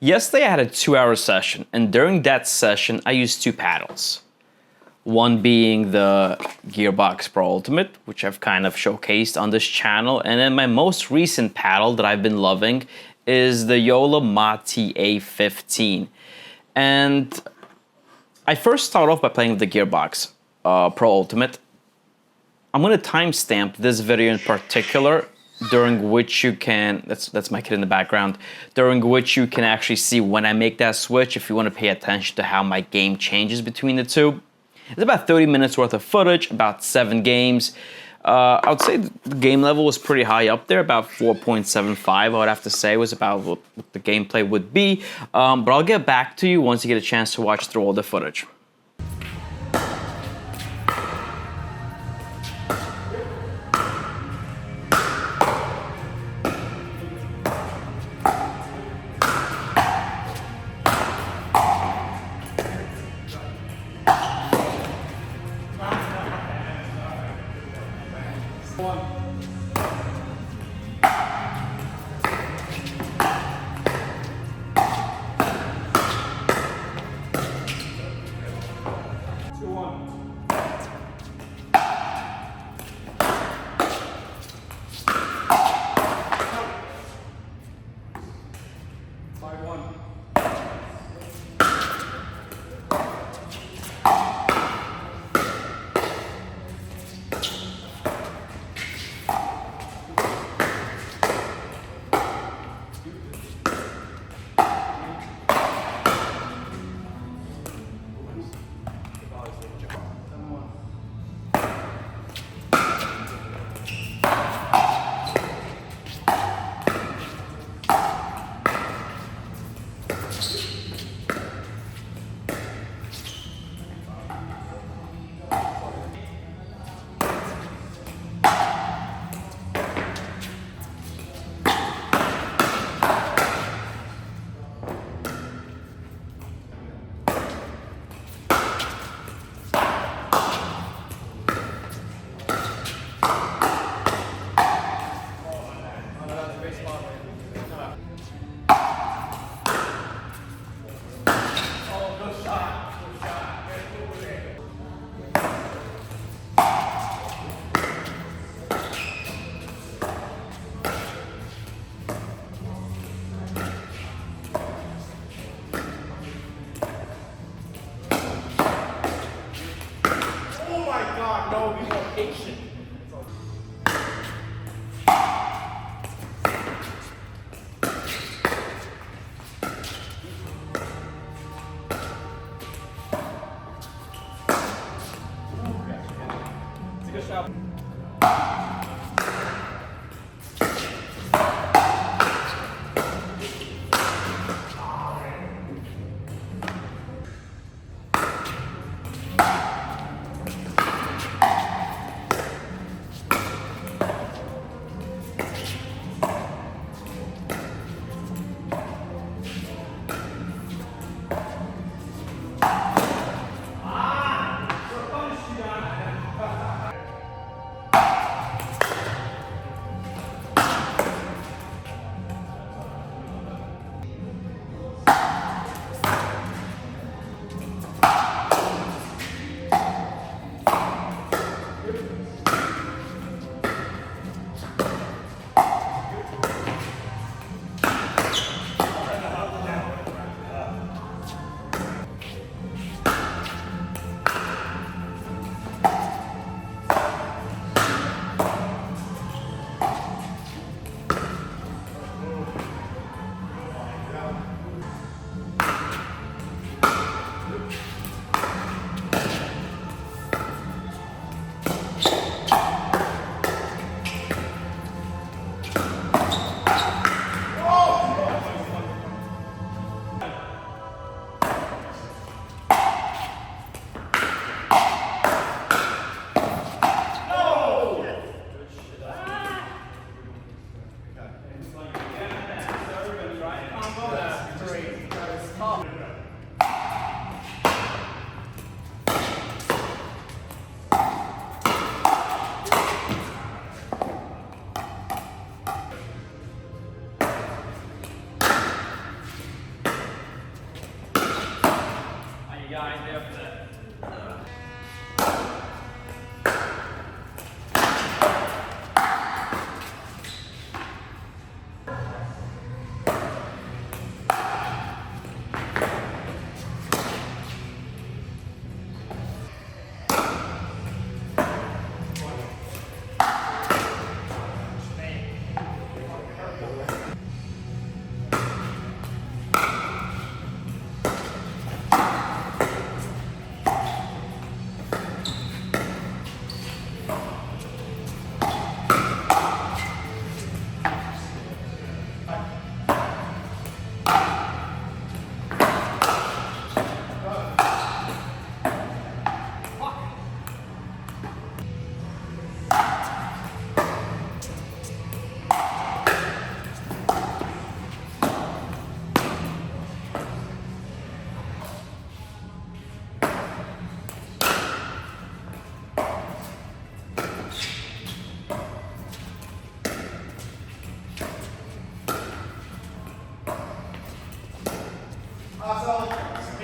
Yesterday I had a 2-hour session, and during that session I used two paddles. One being the Gearbox Pro Ultimate, which I've kind of showcased on this channel, and then my most recent paddle that I've been loving is the Joola Mod TA-15. And I first start off by playing with the Gearbox Pro Ultimate. I'm gonna timestamp this video in particular, during which you can, that's my kid in the background, during which you can actually see when I make that switch if you want to pay attention to how my game changes between the two. It's about 30 minutes worth of footage, about 7 games. I would say the game level was pretty high up there, about 4.75 I would have to say was about what the gameplay would be. But I'll get back to you once you get a chance to watch through all the footage.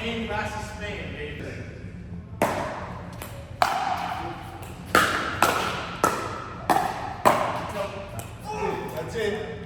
Spain versus Spain, baby. That's it.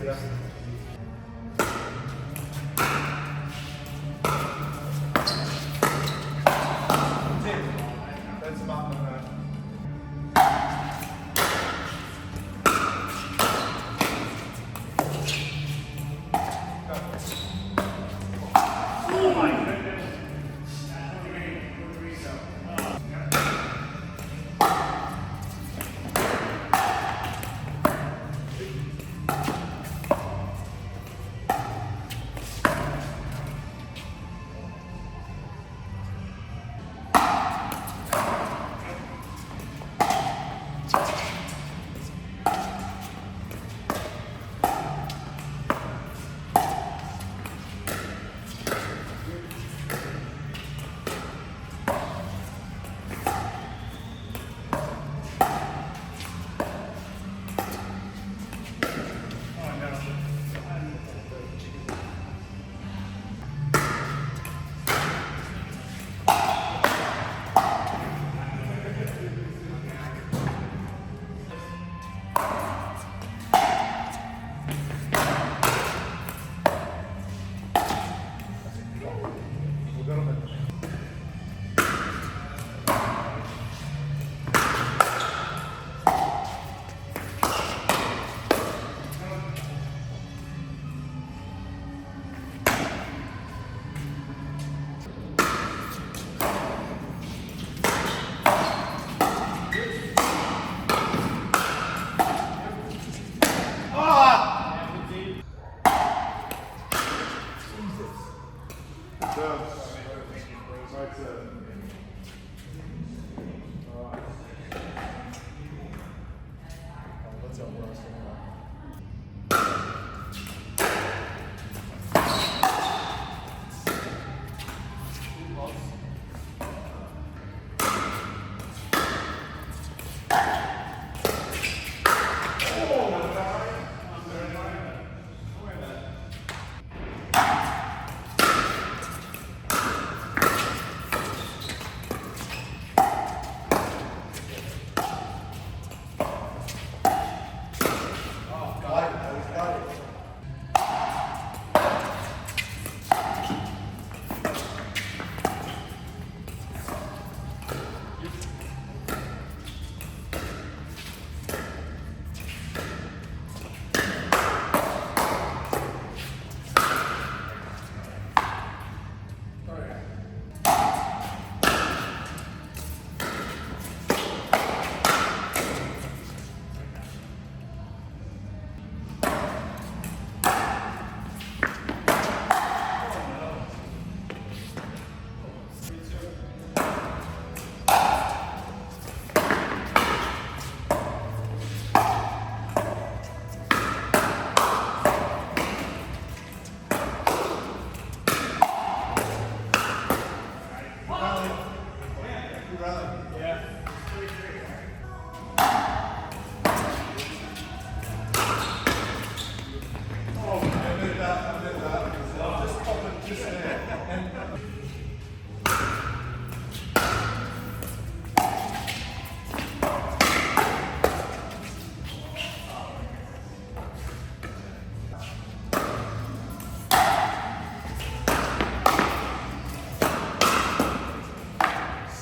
That's about oh my goodness.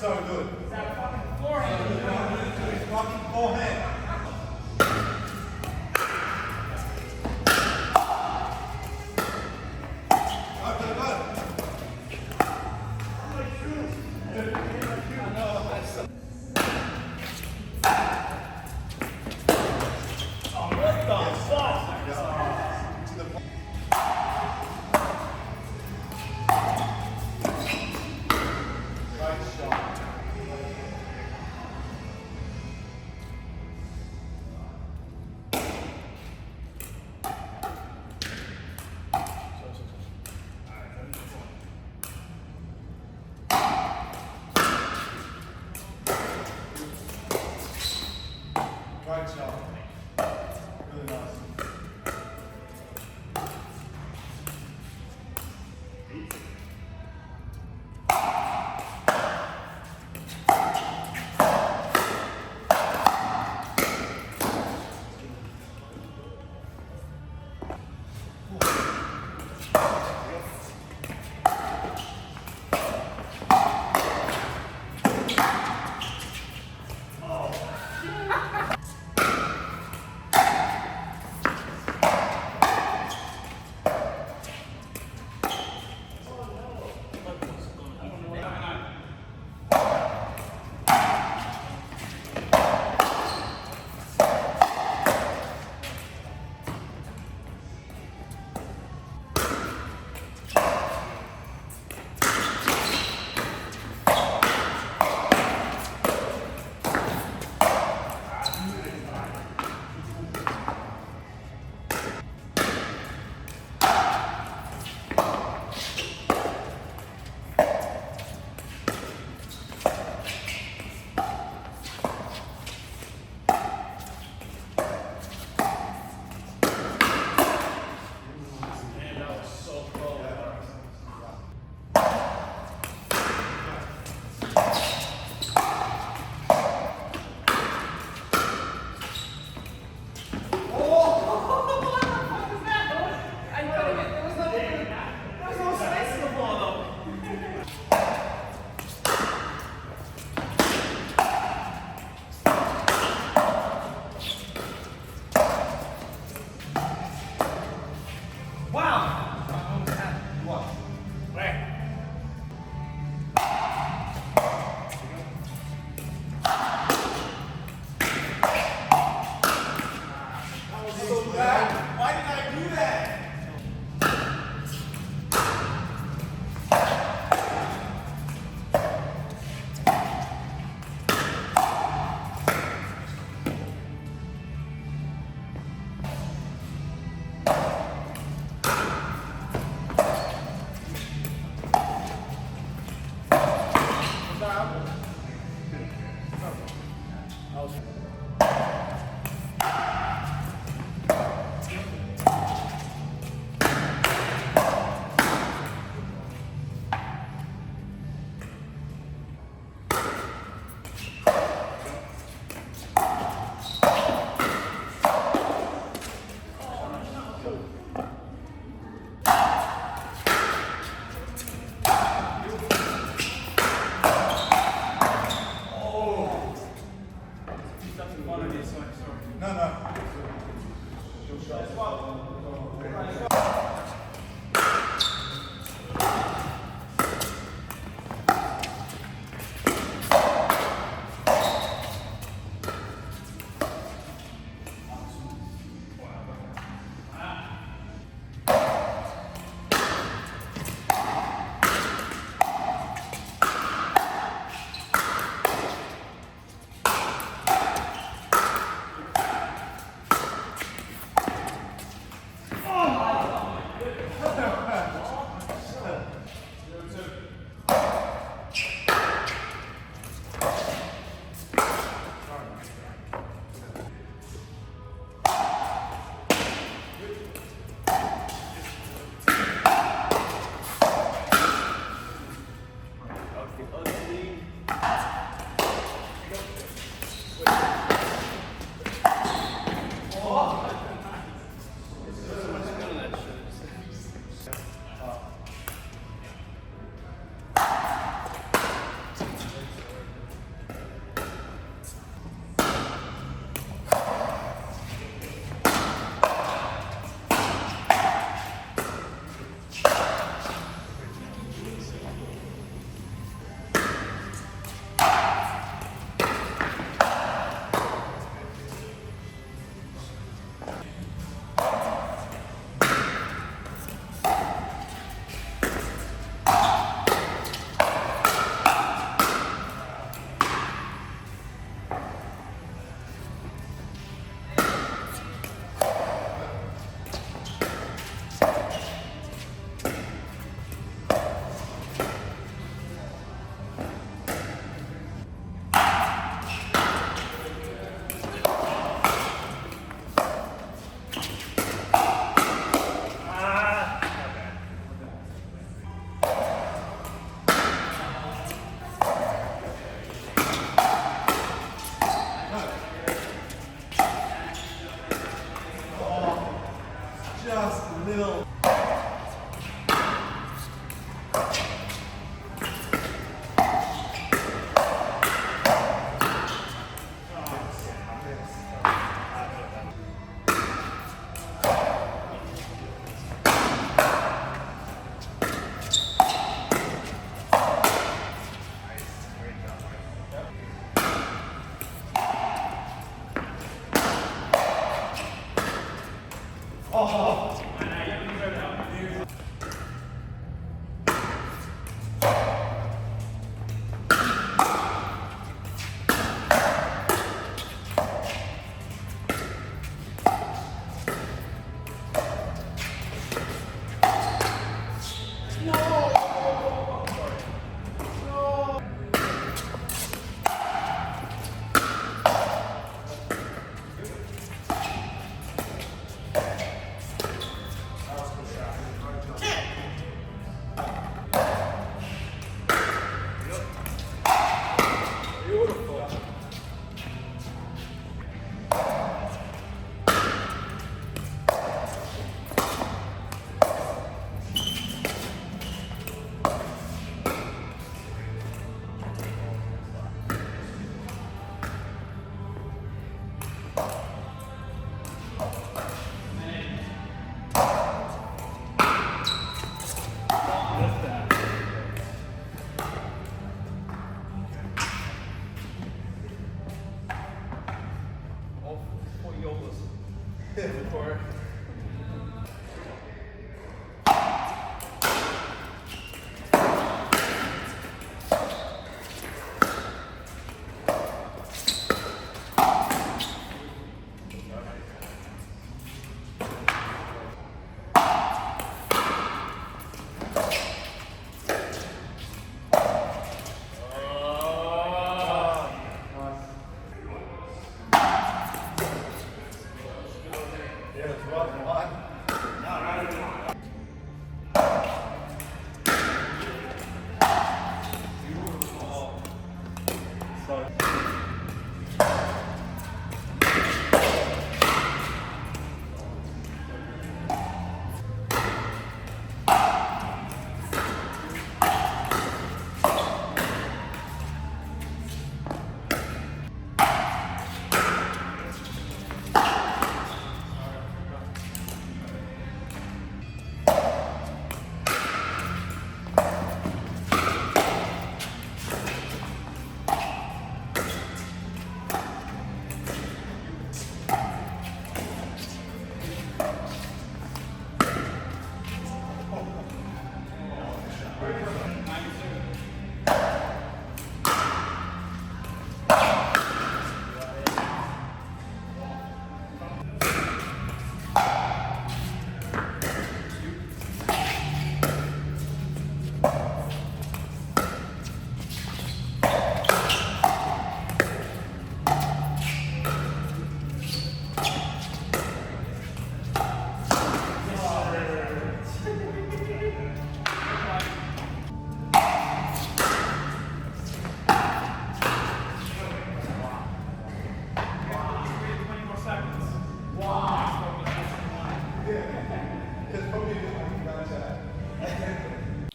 So good. Is that fucking forehand? Fucking forehand.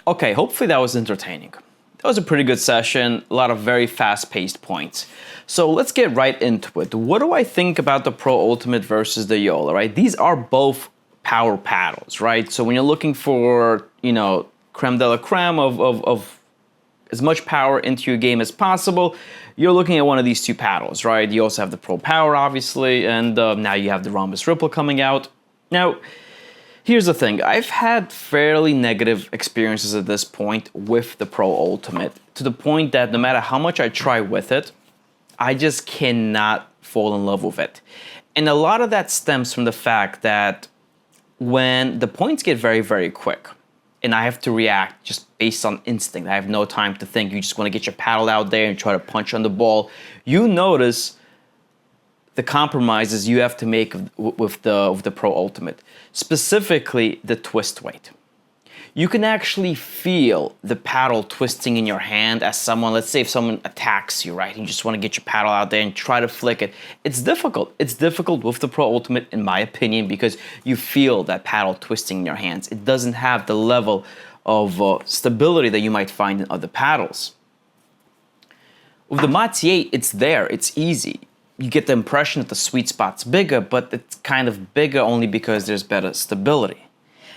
Okay, hopefully that was entertaining. That was a pretty good session, a lot of very fast-paced points. So let's get right into it. What do I think about the Pro Ultimate versus the Joola, right? These are both power paddles, right? So when you're looking for, creme de la creme of as much power into your game as possible, you're looking at one of these two paddles, right? You also have the Pro Power, obviously, and now you have the Rhombus Ripple coming out. Now, here's the thing. I've had fairly negative experiences at this point with the Pro Ultimate, to the point that no matter how much I try with it, I just cannot fall in love with it. And a lot of that stems from the fact that when the points get very, very quick, and I have to react just based on instinct, I have no time to think, you just want to get your paddle out there and try to punch on the ball, you notice the compromises you have to make with the Pro Ultimate, specifically the twist weight. You can actually feel the paddle twisting in your hand as someone, let's say if someone attacks you, right? You just want to get your paddle out there and try to flick it. It's difficult. It's difficult with the Pro Ultimate, in my opinion, because you feel that paddle twisting in your hands. It doesn't have the level of stability that you might find in other paddles. With the Mod TA, it's there. It's easy. You get the impression that the sweet spot's bigger, but it's kind of bigger only because there's better stability.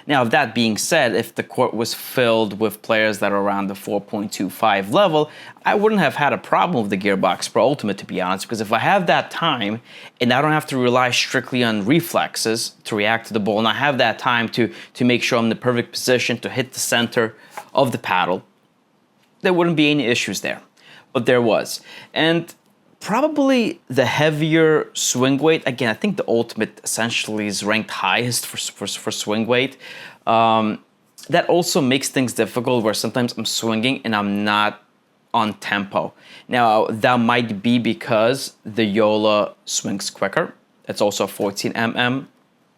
Now, that being said, if the court was filled with players that are around the 4.25 level, I wouldn't have had a problem with the Gearbox Pro Ultimate, to be honest, because if I have that time and I don't have to rely strictly on reflexes to react to the ball, and I have that time to make sure I'm in the perfect position to hit the center of the paddle, there wouldn't be any issues there. But there was. And probably the heavier swing weight. Again, I think the Ultimate essentially is ranked highest for swing weight. That also makes things difficult where sometimes I'm swinging and I'm not on tempo. Now, that might be because the Joola swings quicker. It's also 14 mm.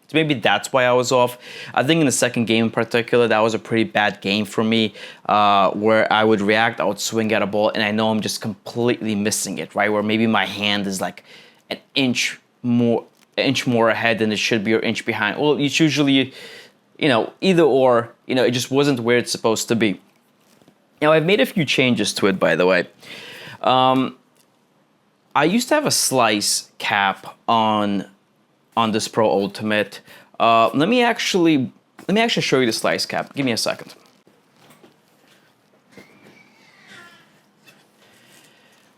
So maybe that's why I was off. I think in the second game in particular, that was a pretty bad game for me, where I would react, I would swing at a ball, and I know I'm just completely missing it, right? Where maybe my hand is like an inch more ahead than it should be, or inch behind. Well, it's usually, either or, it just wasn't where it's supposed to be. Now, I've made a few changes to it, by the way. I used to have a slice cap on this Pro Ultimate. Let me actually show you the slice cap. Give me a second.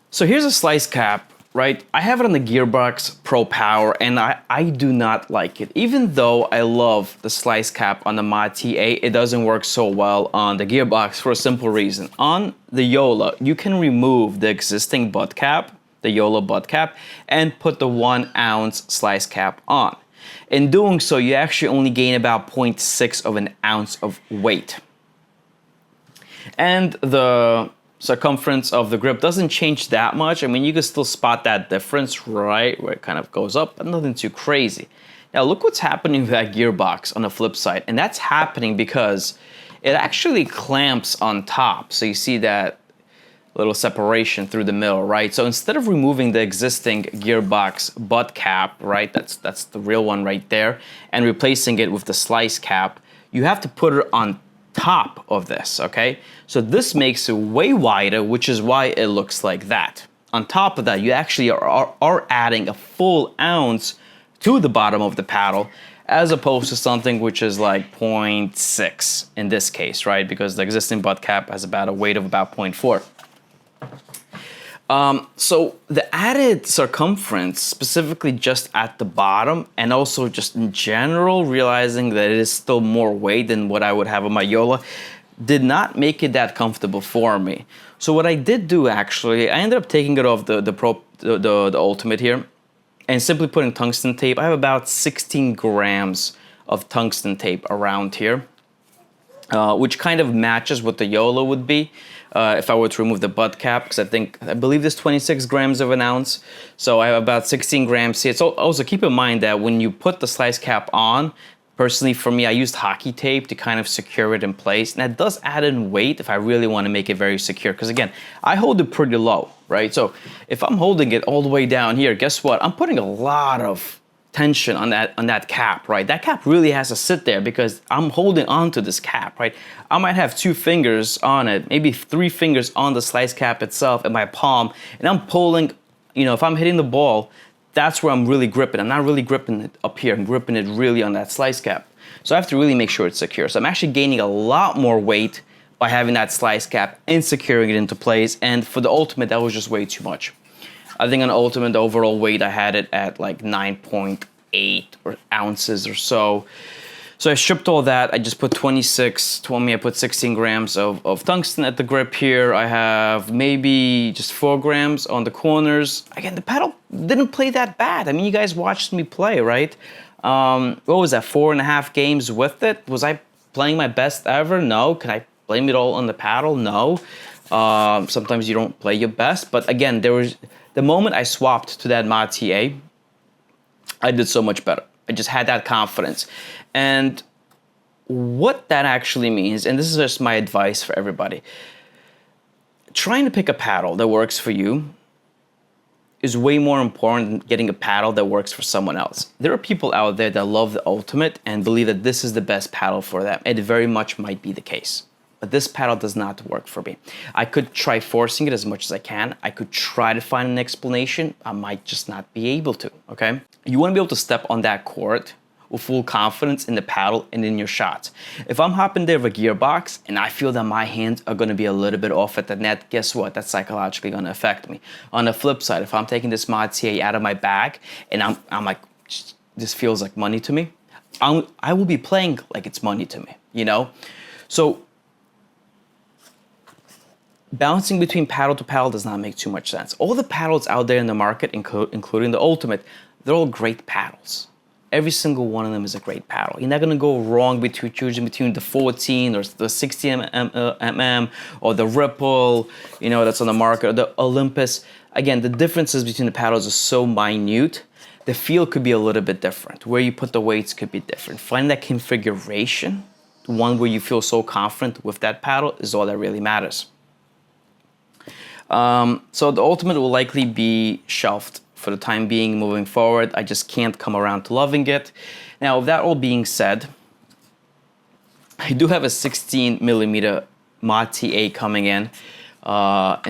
So here's a slice cap, right? I have it on the Gearbox Pro Power, and I do not like it. Even though I love the slice cap on the Mod TA, it doesn't work so well on the Gearbox for a simple reason. On the Joola, you can remove the existing butt cap, the Joola butt cap, and put the 1 ounce slice cap on. In doing so, you actually only gain about 0.6 of an ounce of weight. And the circumference of the grip doesn't change that much. I mean, you can still spot that difference, right, where it kind of goes up, but nothing too crazy. Now, look what's happening with that gearbox on the flip side, and that's happening because it actually clamps on top. So you see that little separation through the middle, right? So instead of removing the existing gearbox butt cap, right, that's the real one right there, and replacing it with the slice cap, you have to put it on top of this, okay? So this makes it way wider, which is why it looks like that. On top of that, you actually are adding a full ounce to the bottom of the paddle, as opposed to something which is like 0.6 in this case, right? Because the existing butt cap has about a weight of about 0.4. So the added circumference, specifically just at the bottom, and also just in general, realizing that it is still more weight than what I would have on my Joola, did not make it that comfortable for me. So what I did do, actually, I ended up taking it off the Ultimate here, and simply putting tungsten tape. I have about 16 grams of tungsten tape around here, which kind of matches what the Joola would be. If I were to remove the butt cap, because I believe there's 26 grams of an ounce. So I have about 16 grams here. So also keep in mind that when you put the slice cap on, personally for me, I used hockey tape to kind of secure it in place. And that does add in weight if I really want to make it very secure. Because again, I hold it pretty low, right? So if I'm holding it all the way down here, guess what? I'm putting a lot of tension on that cap, right? That cap really has to sit there because I'm holding on to this cap, right? I might have 2 fingers on it, maybe 3 fingers on the slice cap itself in my palm, and I'm pulling, you know, if I'm hitting the ball, that's where I'm really gripping. I'm not really gripping it up here. I'm gripping it really on that slice cap. So I have to really make sure it's secure. So I'm actually gaining a lot more weight by having that slice cap and securing it into place. And for the Ultimate, that was just way too much. I think on Ultimate, the overall weight, I had it at like 9.8 ounces or so. So I stripped all that. I just put 16 grams of tungsten at the grip here. I have maybe just 4 grams on the corners. Again, the paddle didn't play that bad. I mean, you guys watched me play, right? What was that, 4.5 games with it? Was I playing my best ever? No. Can I blame it all on the paddle? No. Sometimes you don't play your best. But again, the moment I swapped to that Mod TA, I did so much better. I just had that confidence. And what that actually means, and this is just my advice for everybody, trying to pick a paddle that works for you is way more important than getting a paddle that works for someone else. There are people out there that love the Ultimate and believe that this is the best paddle for them. It very much might be the case. But this paddle does not work for me. I could try forcing it as much as I can. I could try to find an explanation. I might just not be able to, okay? You wanna be able to step on that court with full confidence in the paddle and in your shots. If I'm hopping there with a Gearbox and I feel that my hands are gonna be a little bit off at the net, guess what? That's psychologically gonna affect me. On the flip side, if I'm taking this Mod TA out of my bag and I'm like, this feels like money to me, I will be playing like it's money to me, you know? So, bouncing between paddle to paddle does not make too much sense. All the paddles out there in the market, including the Ultimate, they're all great paddles. Every single one of them is a great paddle. You're not gonna go wrong choosing between the 14 or the 60 mm or the Ripple, you know, that's on the market, or the Olympus. Again, the differences between the paddles are so minute. The feel could be a little bit different. Where you put the weights could be different. Find that configuration, the one where you feel so confident with that paddle, is all that really matters. So the Ultimate will likely be shelved for the time being moving forward. I just can't come around to loving it. Now, with that all being said, I do have a 16 millimeter Mod TA coming in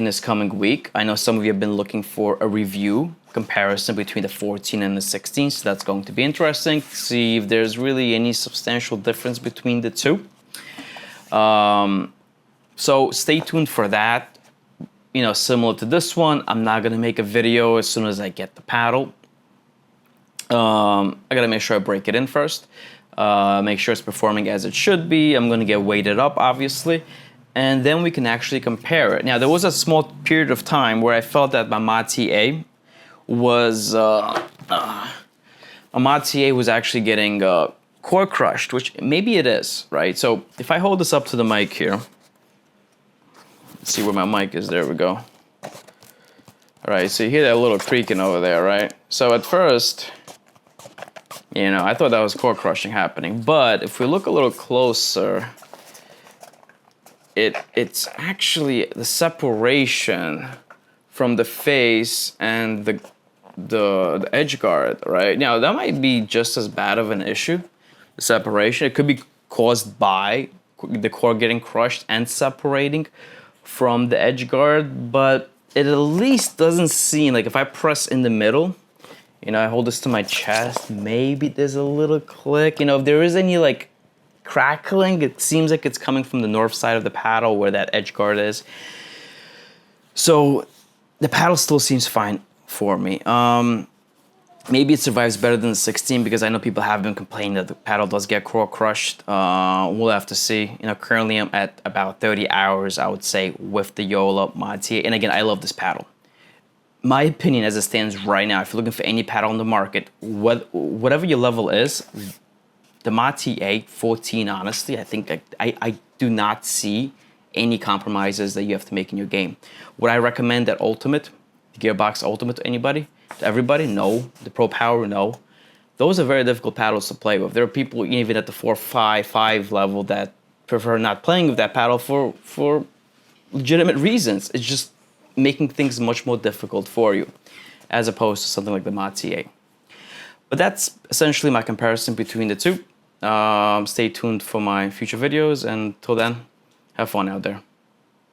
this coming week. I know some of you have been looking for a review comparison between the 14 and the 16, so that's going to be interesting to see if there's really any substantial difference between the two. So stay tuned for that. You know, similar to this one, I'm not gonna make a video as soon as I get the paddle. I gotta make sure I break it in first, make sure it's performing as it should be. I'm gonna get weighted up, obviously, and then we can actually compare it. Now, there was a small period of time where I felt that my Mod TA was, actually getting core crushed, which maybe it is, right? So if I hold this up to the mic here, see where my mic is, there we go. All right, so you hear that little creaking over there, right? So at first, you know, I thought that was core crushing happening, but if we look a little closer, it's actually the separation from the face and the edge guard, right? Now, that might be just as bad of an issue, the separation. It could be caused by the core getting crushed and separating from the edge guard, but it at least doesn't seem like, if I press in the middle, you know, I hold this to my chest, maybe there's a little click. You know, if there is any like crackling, it seems like it's coming from the north side of the paddle where that edge guard is. So the paddle still seems fine for me. Maybe it survives better than the 16 because I know people have been complaining that the paddle does get core crushed. We'll have to see. You know, currently I'm at about 30 hours, I would say, with the Joola Mod TA. And again, I love this paddle. My opinion as it stands right now, if you're looking for any paddle on the market, whatever your level is, the Mod TA-15, honestly, I think I do not see any compromises that you have to make in your game. Would I recommend that Ultimate, the Gearbox Ultimate to anybody? To everybody? No. The Pro Power? No. Those are very difficult paddles to play with. There are people even at the 4.5 level that prefer not playing with that paddle for legitimate reasons. It's just making things much more difficult for you, as opposed to something like the Mod TA. But that's essentially my comparison between the two. Stay tuned for my future videos, and till then, have fun out there.